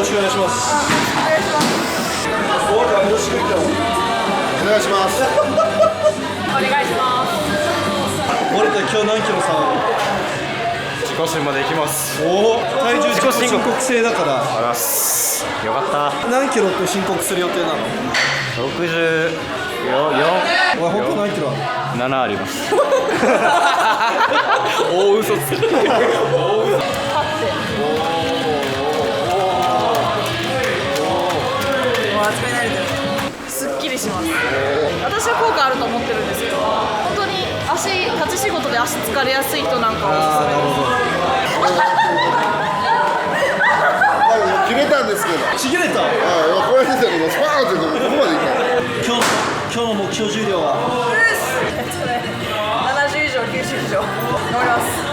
しくお願いします。お願いします。お願いします。森田、今日何キロ差？自己新まで行きます。おお、体重自己申告制だから。あらす。よかった。何キロって申告する予定なの64。お前、本当何キロある7あります。大嘘つく。熱くなれてる。すっきりします。私は効果あると思ってるんですけど、本当に立ち仕事で足疲れやすい人なんかはおすすめです。決めたんですけど。ちぎれた。これですよね。スパーンってここまでいった。今日の目標重量は70以上、90以上頑張ります。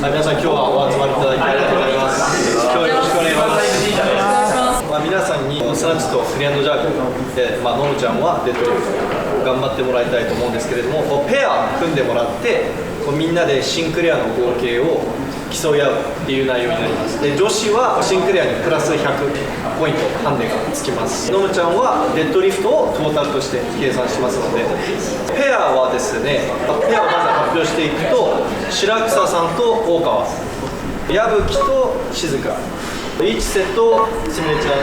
皆さん、今日はお集まりいただきありがとうございます。今日はよろしくお願いします。皆さんにスナッチとクリアンドジャークで、ののちゃんはデッドリフト頑張ってもらいたいと思うんですけれども、ペア組んでもらってみんなでシンクレアの合計を競い合うっていう内容になります。で、女子はシンクレアにプラス100ポイントハンデがつきます。ののちゃんはデッドリフトをトータルとして計算しますので、ペアはですね、ペアをまず発表していくと、白草さんと大川、矢吹と静香、一瀬とすみれちゃん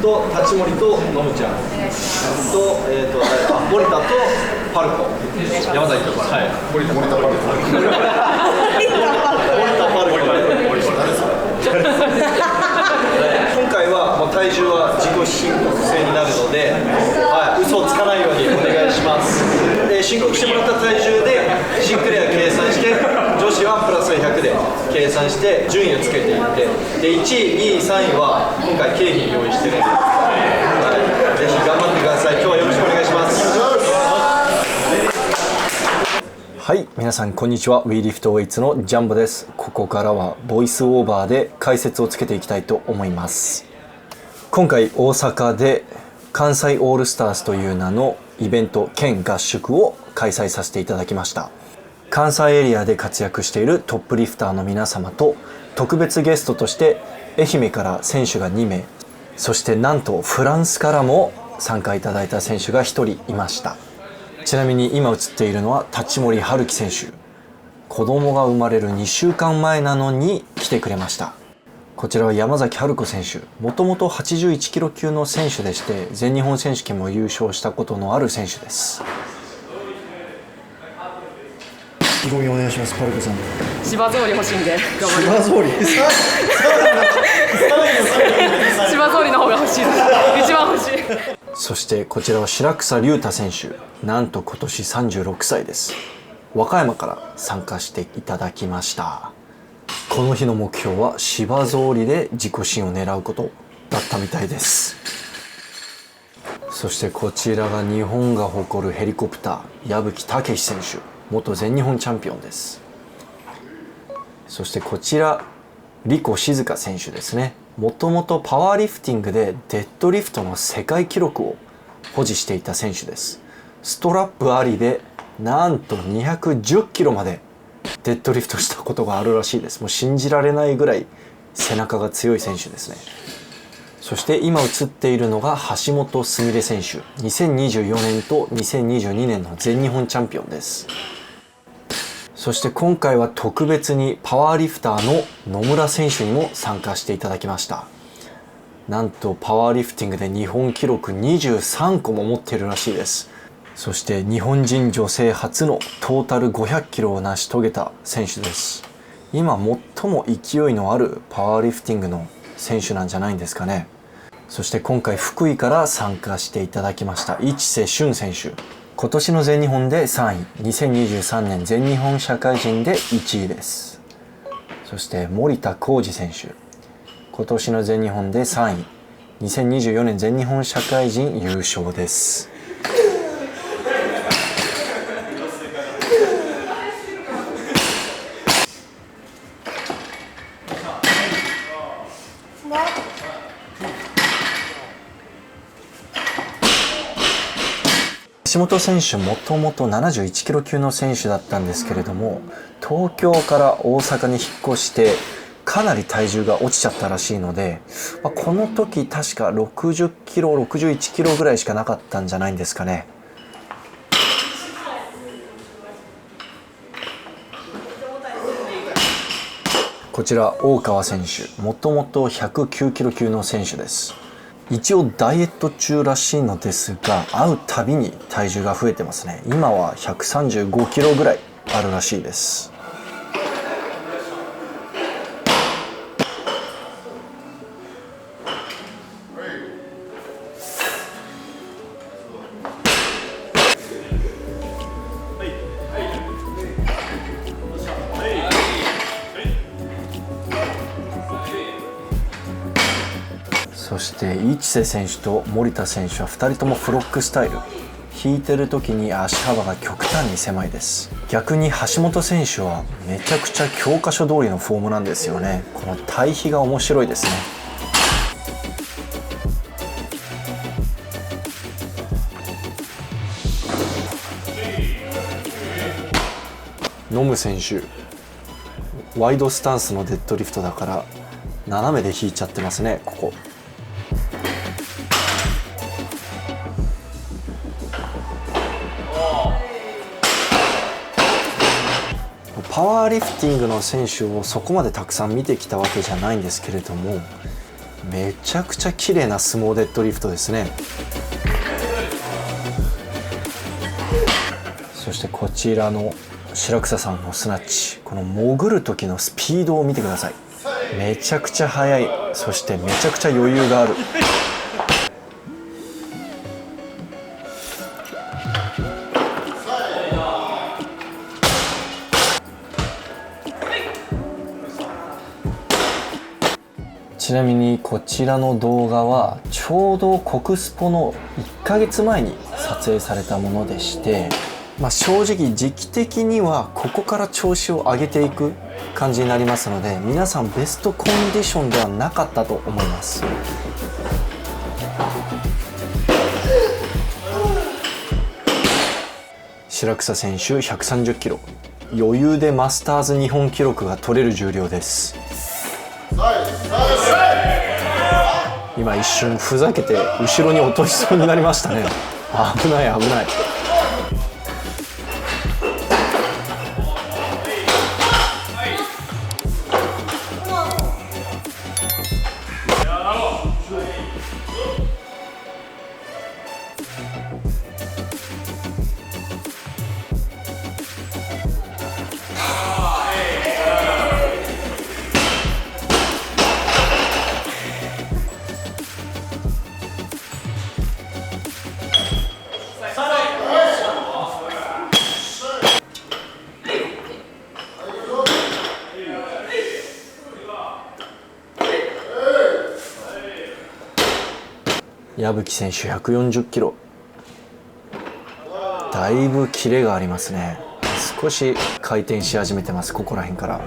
と立森とのむちゃんと、森田とパルコ、山崎とか、森田パルコ、森田パルコ、今回はもう体重は自己申告制になるので、嘘をつかないようにお願いします。申告してもらった体重でシンクレア計算して、女子はプラス100で計算して順位をつけていって、で1位、2位、3位は今回経費に用意してるので、ぜひ頑張ってください。今日はよろしくお願いします。はい、皆さんこんにちは。 WeLiftWeights のジャンボです。ここからはボイスオーバーで解説をつけていきたいと思います。今回大阪で関西オールスターズという名のイベント兼合宿を開催させていただきました。関西エリアで活躍しているトップリフターの皆様と、特別ゲストとして愛媛から選手が2名、そしてなんとフランスからも参加いただいた選手が1人いました。ちなみに今映っているのは立森春樹選手。子供が生まれる2週間前なのに来てくれました。こちらは山崎春子選手。もともと81キロ級の選手でして、全日本選手権も優勝したことのある選手です。意気込みお願いします、パルコさん。芝草履欲しいんで頑張ります。芝草履芝草履の方が欲しいです。一番欲しい。そしてこちらは白草龍太選手。なんと今年36歳です。和歌山から参加していただきました。この日の目標は芝草履で自己新を狙うことだったみたいです。そしてこちらが日本が誇るヘリコプター、矢吹武史選手。元全日本チャンピオンです。そしてこちらリコ静香選手ですね。もともとパワーリフティングでデッドリフトの世界記録を保持していた選手です。ストラップありでなんと210キロまでデッドリフトしたことがあるらしいです。もう信じられないぐらい背中が強い選手ですね。そして今映っているのが橋本すみれ選手。2024年と2022年の全日本チャンピオンです。そして今回は特別にパワーリフターの野村選手にも参加していただきました。なんとパワーリフティングで日本記録23個も持っているらしいです。そして日本人女性初のトータル500キロを成し遂げた選手です。今最も勢いのあるパワーリフティングの選手なんじゃないんですかね。そして今回福井から参加していただきました市瀬俊選手。今年の全日本で3位、2023年全日本社会人で1位です。そして森田浩二選手。今年の全日本で3位、2024年全日本社会人優勝です。橋本選手もともと71キロ級の選手だったんですけれども、東京から大阪に引っ越してかなり体重が落ちちゃったらしいので、この時確か60キロ61キロぐらいしかなかったんじゃないんですかね。こちら大川選手、もともと109キロ級の選手です。一応ダイエット中らしいのですが、会うたびに体重が増えてますね。今は135キロぐらいあるらしいです。そして市瀬選手と森田選手は2人ともフロックスタイル。引いてる時に足幅が極端に狭いです。逆に橋本選手はめちゃくちゃ教科書通りのフォームなんですよね。この対比が面白いですね。ノム選手、ワイドスタンスのデッドリフトだから斜めで引いちゃってますね。ここパワーリフティングの選手をそこまでたくさん見てきたわけじゃないんですけれども、めちゃくちゃ綺麗な相撲デッドリフトですね。そしてこちらの白草さんのスナッチ、この潜る時のスピードを見てください。めちゃくちゃ速い、そしてめちゃくちゃ余裕がある。ちなみにこちらの動画はちょうど国スポの1ヶ月前に撮影されたものでして、正直時期的にはここから調子を上げていく感じになりますので、皆さんベストコンディションではなかったと思います。白草選手130キロ、余裕でマスターズ日本記録が取れる重量です。今一瞬ふざけて後ろに落としそうになりましたね。危ない危ない。矢吹選手140キロ、だいぶキレがありますね。少し回転し始めてます、ここら辺から。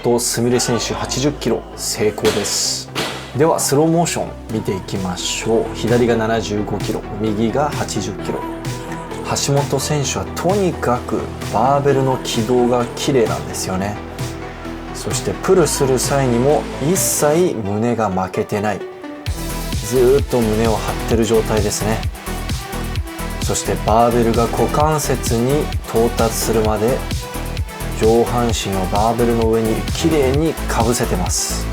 とすみれ選手80キロ成功です。ではスローモーション見ていきましょう。左が75キロ、右が80キロ。橋本選手はとにかくバーベルの軌道が綺麗なんですよね。そしてプルする際にも一切胸が負けてない、ずーっと胸を張ってる状態ですね。そしてバーベルが股関節に到達するまで上半身をバーベルの上に綺麗にかぶせてます。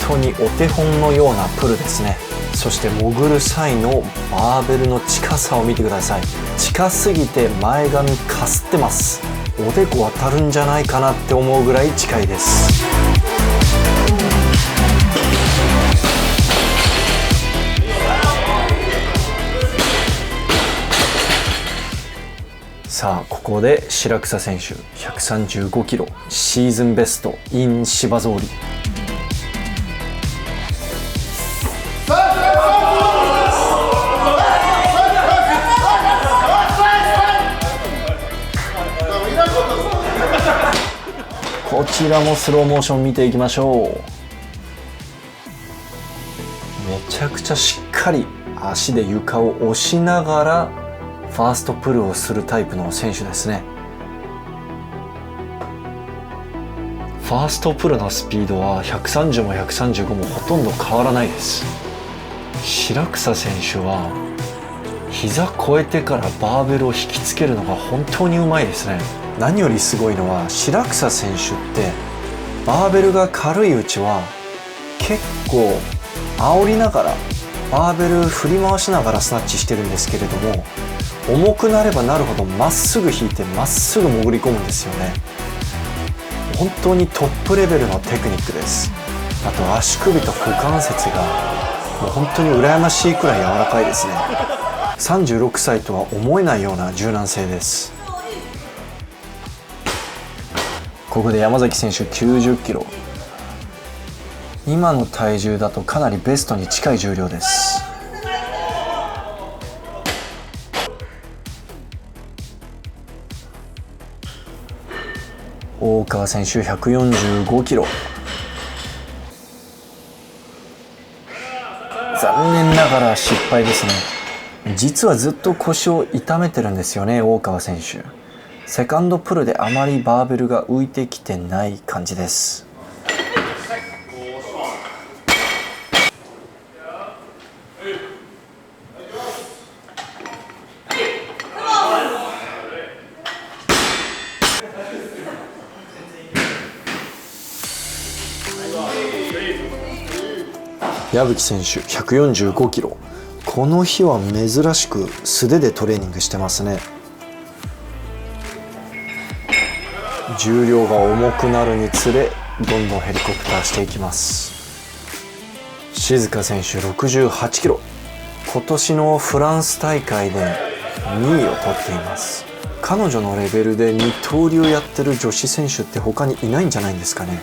本当にお手本のようなプルですね。そして潜る際のバーベルの近さを見てください。近すぎて前髪かすってます。おでこ当たるんじゃないかなって思うぐらい近いです。さあここで白草選手135キロ、シーズンベスト in 芝草履。こちらもスローモーション見ていきましょう。めちゃくちゃしっかり足で床を押しながらファーストプルをするタイプの選手ですね。ファーストプルのスピードは130も135もほとんど変わらないです。白草選手は膝越えてからバーベルを引きつけるのが本当にうまいですね。何よりすごいのは白草選手ってバーベルが軽いうちは結構煽りながらバーベル振り回しながらスナッチしてるんですけれども、重くなればなるほどまっすぐ引いてまっすぐ潜り込むんですよね。本当にトップレベルのテクニックです。あと足首と股関節がもう本当に羨ましいくらい柔らかいですね。36歳とは思えないような柔軟性です。ここで山崎選手90キロ。今の体重だとかなりベストに近い重量です。大川選手145キロ。残念ながら失敗ですね。実はずっと腰を痛めてるんですよね、大川選手。セカンドプルであまりバーベルが浮いてきてない感じです。矢吹選手145キロ。この日は珍しく素手でトレーニングしてますね。重量が重くなるにつれどんどんヘリコプターしていきます。静香選手68キロ。今年のフランス大会で2位を取っています。彼女のレベルで二刀流やってる女子選手って他にいないんじゃないんですかね。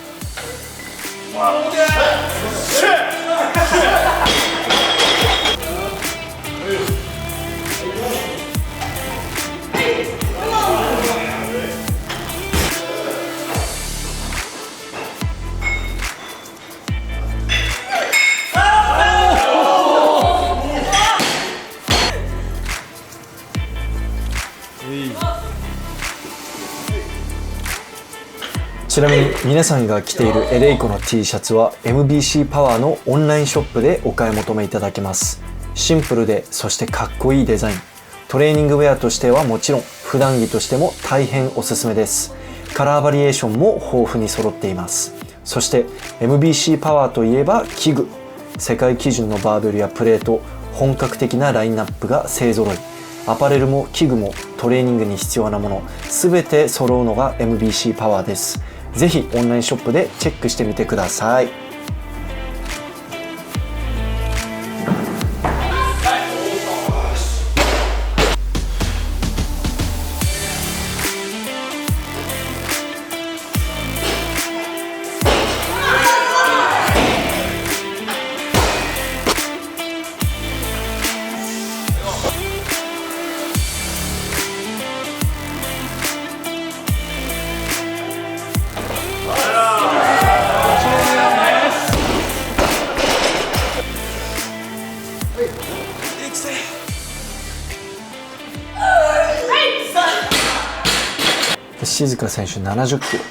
ちなみに皆さんが着ているエレイコの T シャツは MBC パワーのオンラインショップでお買い求めいただけます。シンプルでそしてかっこいいデザイン。トレーニングウェアとしてはもちろん普段着としても大変おすすめです。カラーバリエーションも豊富に揃っています。そして MBC パワーといえば器具。世界基準のバーベルやプレート、本格的なラインナップが勢ぞろい。アパレルも器具もトレーニングに必要なもの全て揃うのが MBC パワーです。ぜひオンラインショップでチェックしてみてください。静香選手70キロ。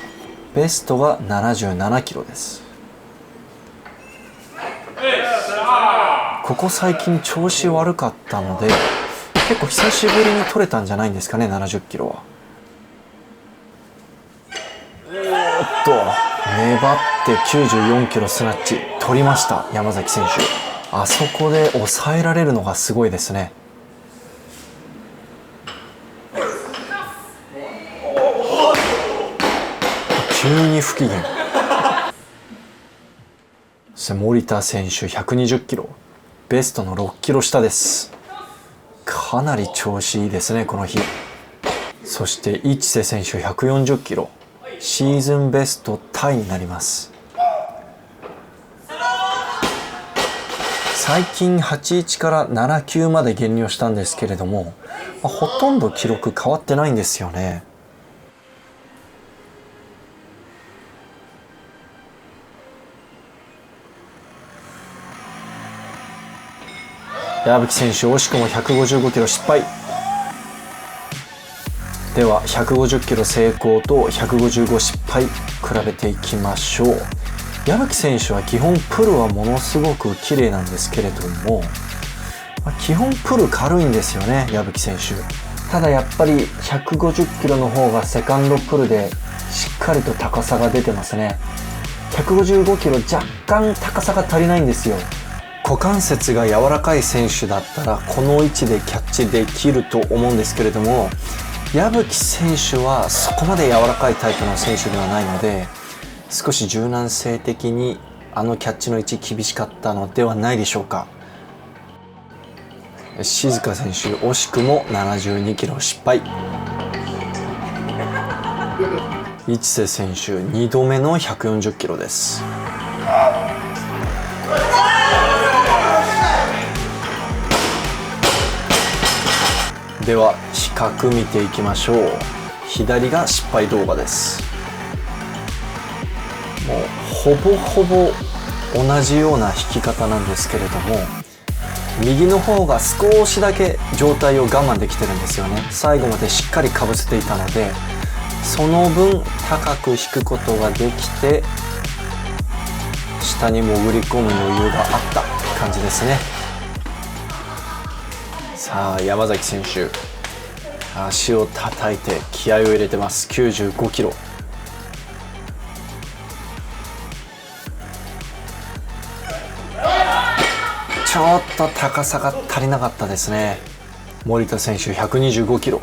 ベストが77キロです。ここ最近調子悪かったので結構久しぶりに取れたんじゃないんですかね、70キロは。粘って94キロスナッチ取りました、山崎選手。あそこで抑えられるのがすごいですね。急に不機嫌。そして森田選手120キロ。ベストの6キロ下です。かなり調子いいですね、この日。そして市瀬選手140キロ。シーズンベストタイになります。最近81から79まで減量したんですけれども、ほとんど記録変わってないんですよね。矢吹選手惜しくも155キロ失敗。では150キロ成功と155失敗比べていきましょう。矢吹選手は基本プルはものすごく綺麗なんですけれども、基本プル軽いんですよね、矢吹選手。ただやっぱり150キロの方がセカンドプルでしっかりと高さが出てますね。155キロ若干高さが足りないんですよ。股関節が柔らかい選手だったらこの位置でキャッチできると思うんですけれども、矢吹選手はそこまで柔らかいタイプの選手ではないので、少し柔軟性的にあのキャッチの位置厳しかったのではないでしょうか。静香選手惜しくも72キロ失敗。市瀬選手2度目の140キロです。では比較見ていきましょう。左が失敗動画です。もうほぼほぼ同じような引き方なんですけれども、右の方が少しだけ上体を我慢できてるんですよね。最後までしっかりかぶせていたので、その分高く引くことができて下に潜り込む余裕があった感じですね。さあ山崎選手、足を叩いて気合を入れてます。95キロ。ちょっと高さが足りなかったですね。森田選手125キロ。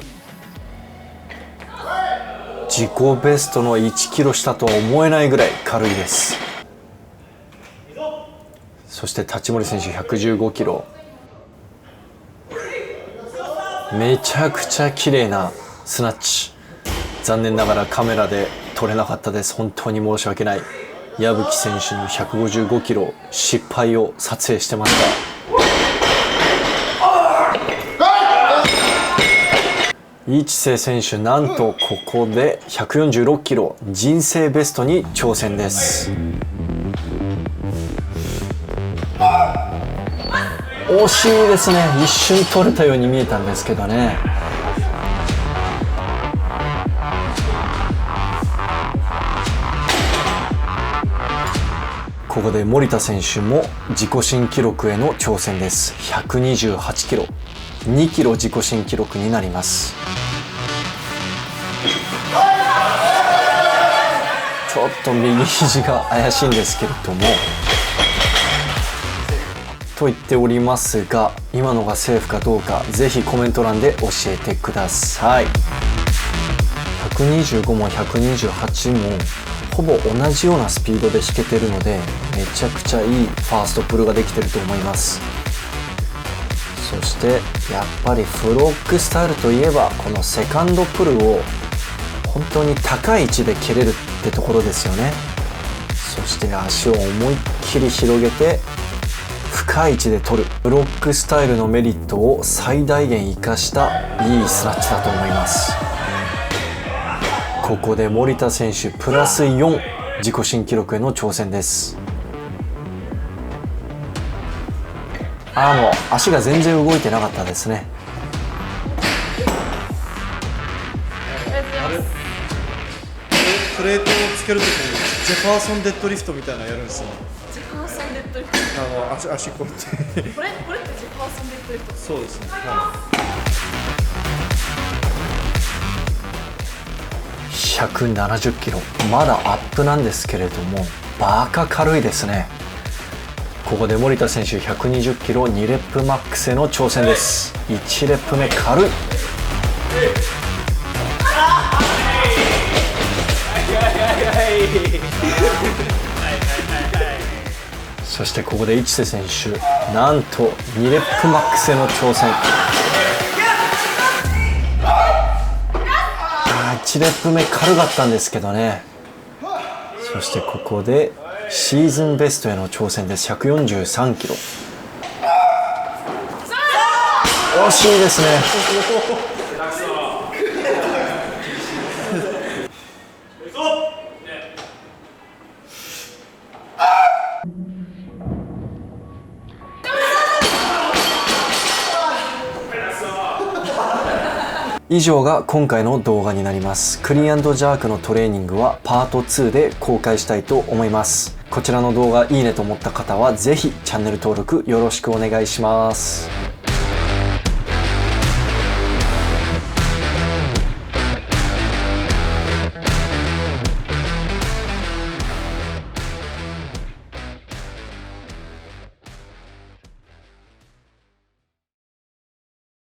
自己ベストの1キロ下とは思えないぐらい軽いです。そして立森選手115キロ。めちゃくちゃ綺麗なスナッチ。残念ながらカメラで撮れなかったです。本当に申し訳ない。矢吹選手の155キロ失敗を撮影してました。市瀬選手なんとここで146キロ人生ベストに挑戦です。惜しいですね。一瞬取れたように見えたんですけどね。ここで森田選手も自己新記録への挑戦です。128キロ、2キロ自己新記録になります。ちょっと右肘が怪しいんですけれども、と言っておりますが、今のがセーフかどうかぜひコメント欄で教えてください。125も128もほぼ同じようなスピードで弾けてるので、めちゃくちゃいいファーストプルができてると思います。そしてやっぱりフロックスタイルといえばこのセカンドプルを本当に高い位置で蹴れるってところですよね。そして足を思いっきり広げて深い位置で取る。ブロックスタイルのメリットを最大限生かしたいいスナッチだと思います。ここで森田選手プラス4、自己新記録への挑戦です。もう足が全然動いてなかったですね。プレートをつけるときにジェファーソンデッドリフトみたいなのやるんですよ。ジェファーソンデッドリフト。足こうやってこれってジェファーソンデッドリフト。そうですね。170キロ、まだアップなんですけれどもバカ軽いですね。ここで森田選手120キロ2レップマックスへの挑戦です。1レップ目軽い。そしてここで市瀬選手なんと2レップマックスへの挑戦。1レップ目軽かったんですけどね。そしてここでシーズンベストへの挑戦です。143キロ。惜しいですね。以上が今回の動画になります。クリーン&ジャークのトレーニングはパート2で公開したいと思います。こちらの動画いいねと思った方はぜひチャンネル登録よろしくお願いします。